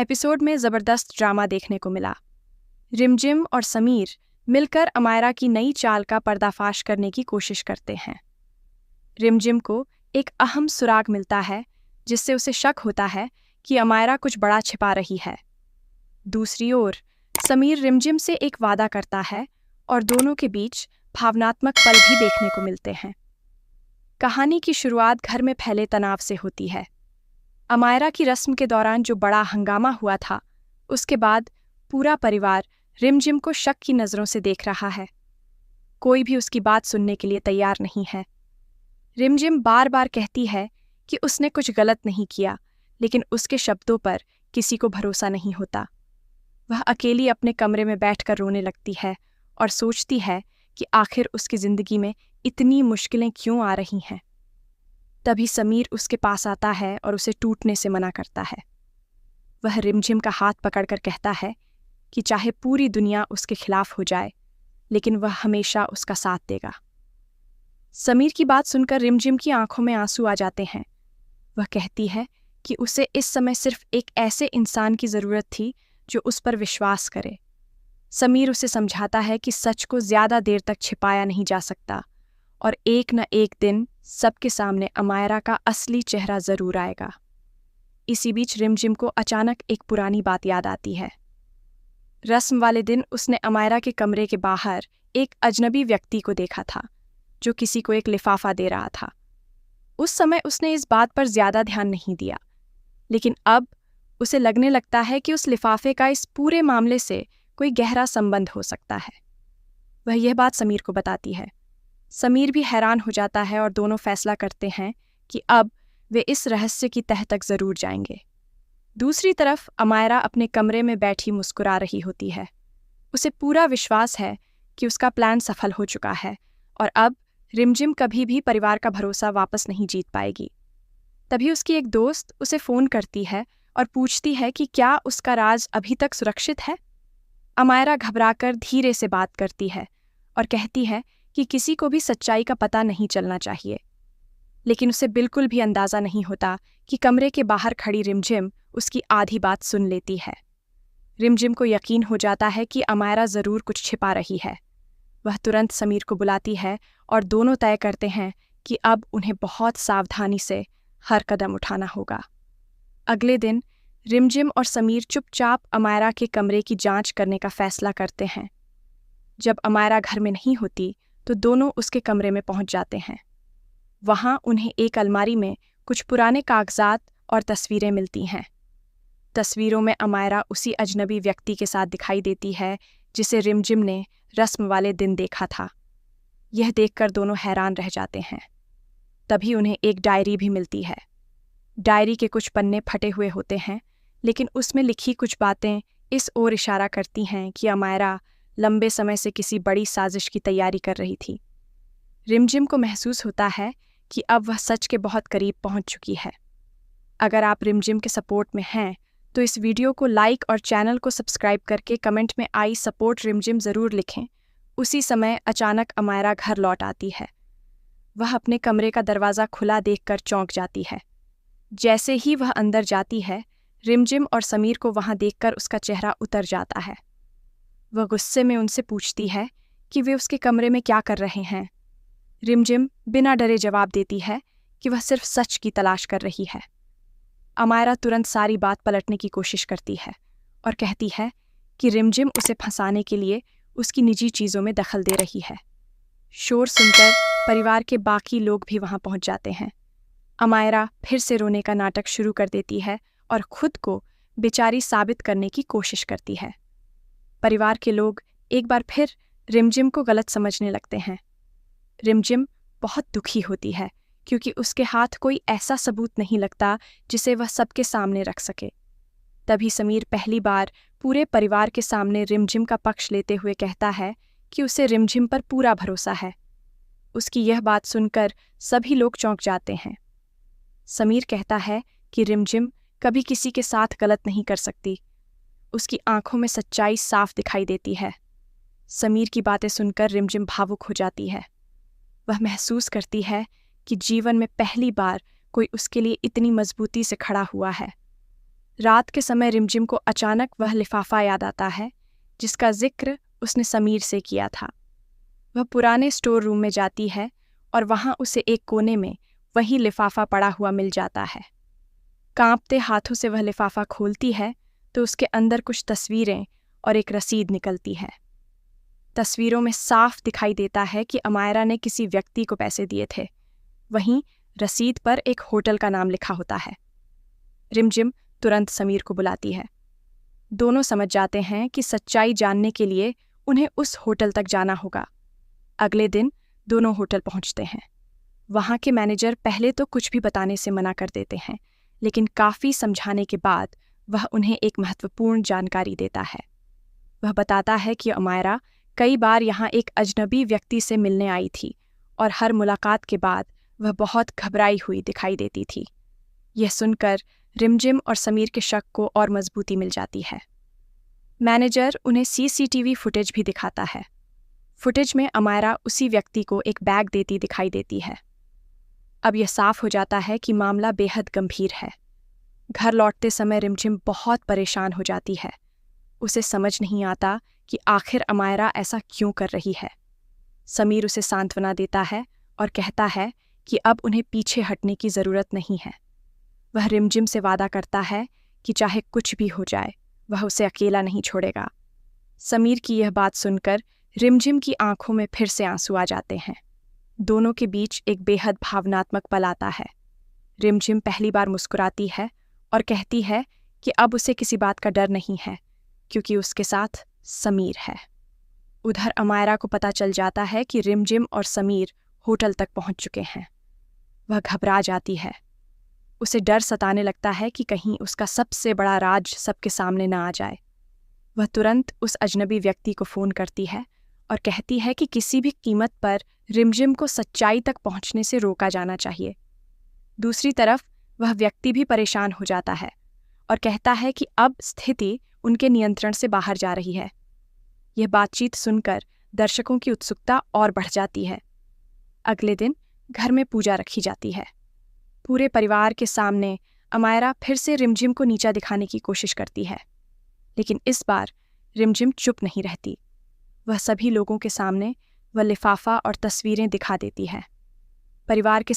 Episode में ज़बरदस्त drama देखने को मिला। रिमझिम और समीर मिलकर अमायरा की नई चाल का पर्दाफाश करने की कोशिश करते हैं। रिमझिम को एक अहम सुराग मिलता है जिससे उसे शक होता है कि अमायरा कुछ बड़ा छिपा रही है। दूसरी ओर समीर रिमझिम से एक वादा करता है और दोनों के बीच भावनात्मक पल भी देखने को मिलते हैं। कहानी की शुरुआत घर में फैले तनाव से होती है। अमायरा की रस्म के दौरान जो बड़ा हंगामा हुआ था, उसके बाद पूरा परिवार रिमझिम को शक की नज़रों से देख रहा है। कोई भी उसकी बात सुनने के लिए तैयार नहीं है। रिमझिम बार बार कहती है कि उसने कुछ गलत नहीं किया, लेकिन उसके शब्दों पर किसी को भरोसा नहीं होता। वह अकेली अपने कमरे में बैठकर रोने लगती है और सोचती है कि आखिर उसकी जिंदगी में इतनी मुश्किलें क्यों आ रही हैं। तभी समीर उसके पास आता है और उसे टूटने से मना करता है। वह रिमझिम का हाथ पकड़कर कहता है कि चाहे पूरी दुनिया उसके खिलाफ हो जाए, लेकिन वह हमेशा उसका साथ देगा। समीर की बात सुनकर रिमझिम की आंखों में आंसू आ जाते हैं। वह कहती है कि उसे इस समय सिर्फ एक ऐसे इंसान की ज़रूरत थी जो उस पर विश्वास करे। समीर उसे समझाता है कि सच को ज़्यादा देर तक छिपाया नहीं जा सकता और एक न एक दिन सबके सामने अमायरा का असली चेहरा ज़रूर आएगा। इसी बीच रिमझिम को अचानक एक पुरानी बात याद आती है। रस्म वाले दिन उसने अमायरा के कमरे के बाहर एक अजनबी व्यक्ति को देखा था जो किसी को एक लिफाफा दे रहा था। उस समय उसने इस बात पर ज़्यादा ध्यान नहीं दिया, लेकिन अब उसे लगने लगता है कि उस लिफाफे का इस पूरे मामले से कोई गहरा संबंध हो सकता है। वह यह बात समीर को बताती है। समीर भी हैरान हो जाता है और दोनों फैसला करते हैं कि अब वे इस रहस्य की तह तक ज़रूर जाएंगे। दूसरी तरफ अमायरा अपने कमरे में बैठी मुस्कुरा रही होती है। उसे पूरा विश्वास है कि उसका प्लान सफल हो चुका है और अब रिमझिम कभी भी परिवार का भरोसा वापस नहीं जीत पाएगी। तभी उसकी एक दोस्त उसे फ़ोन करती है और पूछती है कि क्या उसका राज अभी तक सुरक्षित है। अमायरा घबराकर धीरे से बात करती है और कहती है कि किसी को भी सच्चाई का पता नहीं चलना चाहिए, लेकिन उसे बिल्कुल भी अंदाज़ा नहीं होता कि कमरे के बाहर खड़ी रिमझिम उसकी आधी बात सुन लेती है। रिमझिम को यकीन हो जाता है कि अमायरा ज़रूर कुछ छिपा रही है। वह तुरंत समीर को बुलाती है और दोनों तय करते हैं कि अब उन्हें बहुत सावधानी से हर कदम उठाना होगा। अगले दिन रिमझिम और समीर चुपचाप अमायरा के कमरे की जांच करने का फैसला करते हैं। जब अमायरा घर में नहीं होती तो दोनों उसके कमरे में पहुंच जाते हैं। वहां उन्हें एक अलमारी में कुछ पुराने कागजात और तस्वीरें मिलती हैं। तस्वीरों में अमायरा उसी अजनबी व्यक्ति के साथ दिखाई देती है जिसे रिमझिम ने रस्म वाले दिन देखा था। यह देखकर दोनों हैरान रह जाते हैं। तभी उन्हें एक डायरी भी मिलती है। डायरी के कुछ पन्ने फटे हुए होते हैं, लेकिन उसमें लिखी कुछ बातें इस ओर इशारा करती हैं कि अमायरा लंबे समय से किसी बड़ी साजिश की तैयारी कर रही थी। रिमझिम को महसूस होता है कि अब वह सच के बहुत करीब पहुंच चुकी है। अगर आप रिमझिम के सपोर्ट में हैं तो इस वीडियो को लाइक और चैनल को सब्सक्राइब करके कमेंट में आई सपोर्ट रिमझिम ज़रूर लिखें। उसी समय अचानक अमायरा घर लौट आती है। वह अपने कमरे का दरवाज़ा खुला देखकर चौंक जाती है। जैसे ही वह अंदर जाती है, रिमझिम और समीर को वहां देखकर उसका चेहरा उतर जाता है। वह गुस्से में उनसे पूछती है कि वे उसके कमरे में क्या कर रहे हैं। रिमझिम बिना डरे जवाब देती है कि वह सिर्फ सच की तलाश कर रही है। अमायरा तुरंत सारी बात पलटने की कोशिश करती है और कहती है कि रिमझिम उसे फंसाने के लिए उसकी निजी चीज़ों में दखल दे रही है। शोर सुनकर परिवार के बाकी लोग भी वहां पहुंच जाते हैं। अमायरा फिर से रोने का नाटक शुरू कर देती है और खुद को बेचारी साबित करने की कोशिश करती है। परिवार के लोग एक बार फिर रिमझिम को गलत समझने लगते हैं। रिमझिम बहुत दुखी होती है क्योंकि उसके हाथ कोई ऐसा सबूत नहीं लगता जिसे वह सबके सामने रख सके। तभी समीर पहली बार पूरे परिवार के सामने रिमझिम का पक्ष लेते हुए कहता है कि उसे रिमझिम पर पूरा भरोसा है। उसकी यह बात सुनकर सभी लोग चौंक जाते हैं। समीर कहता है कि रिमझिम कभी किसी के साथ गलत नहीं कर सकती। उसकी आंखों में सच्चाई साफ दिखाई देती है। समीर की बातें सुनकर रिमझिम भावुक हो जाती है। वह महसूस करती है कि जीवन में पहली बार कोई उसके लिए इतनी मजबूती से खड़ा हुआ है। रात के समय रिमझिम को अचानक वह लिफाफा याद आता है जिसका जिक्र उसने समीर से किया था। वह पुराने स्टोर रूम में जाती है और वहां उसे एक कोने में वही लिफाफा पड़ा हुआ मिल जाता है। कांपते हाथों से वह लिफाफा खोलती है तो उसके अंदर कुछ तस्वीरें और एक रसीद निकलती है। तस्वीरों में साफ दिखाई देता है कि अमायरा ने किसी व्यक्ति को पैसे दिए थे। वहीं रसीद पर एक होटल का नाम लिखा होता है। रिमझिम तुरंत समीर को बुलाती है। दोनों समझ जाते हैं कि सच्चाई जानने के लिए उन्हें उस होटल तक जाना होगा। अगले दिन दोनों होटल पहुंचते हैं। वहां के मैनेजर पहले तो कुछ भी बताने से मना कर देते हैं, लेकिन काफी समझाने के बाद वह उन्हें एक महत्वपूर्ण जानकारी देता है। वह बताता है कि अमायरा कई बार यहाँ एक अजनबी व्यक्ति से मिलने आई थी और हर मुलाकात के बाद वह बहुत घबराई हुई दिखाई देती थी। यह सुनकर रिमझिम और समीर के शक को और मजबूती मिल जाती है। मैनेजर उन्हें सीसीटीवी फुटेज भी दिखाता है। फुटेज में अमायरा उसी व्यक्ति को एक बैग देती दिखाई देती है। अब यह साफ हो जाता है कि मामला बेहद गंभीर है। घर लौटते समय रिमझिम बहुत परेशान हो जाती है। उसे समझ नहीं आता कि आखिर अमायरा ऐसा क्यों कर रही है। समीर उसे सांत्वना देता है और कहता है कि अब उन्हें पीछे हटने की ज़रूरत नहीं है। वह रिमझिम से वादा करता है कि चाहे कुछ भी हो जाए वह उसे अकेला नहीं छोड़ेगा। समीर की यह बात सुनकर रिमझिम की आंखों में फिर से आंसू आ जाते हैं। दोनों के बीच एक बेहद भावनात्मक पल आता है। रिमझिम पहली बार मुस्कुराती है और कहती है कि अब उसे किसी बात का डर नहीं है क्योंकि उसके साथ समीर है। उधर अमायरा को पता चल जाता है कि रिमझिम और समीर होटल तक पहुंच चुके हैं। वह घबरा जाती है। उसे डर सताने लगता है कि कहीं उसका सबसे बड़ा राज सबके सामने न आ जाए। वह तुरंत उस अजनबी व्यक्ति को फ़ोन करती है और कहती है कि किसी भी कीमत पर रिमझिम को सच्चाई तक पहुंचने से रोका जाना चाहिए। दूसरी तरफ वह व्यक्ति भी परेशान हो जाता है और कहता है कि अब स्थिति उनके नियंत्रण से बाहर जा रही है। यह बातचीत सुनकर दर्शकों की उत्सुकता और बढ़ जाती है। अगले दिन घर में पूजा रखी जाती है। पूरे परिवार के सामने अमायरा फिर से रिमझिम को नीचा दिखाने की कोशिश करती है, लेकिन इस बार रिमझिम चुप नहीं रहती। वह सभी लोगों के सामने वह लिफाफा और तस्वीरें दिखा देती है। परिवार के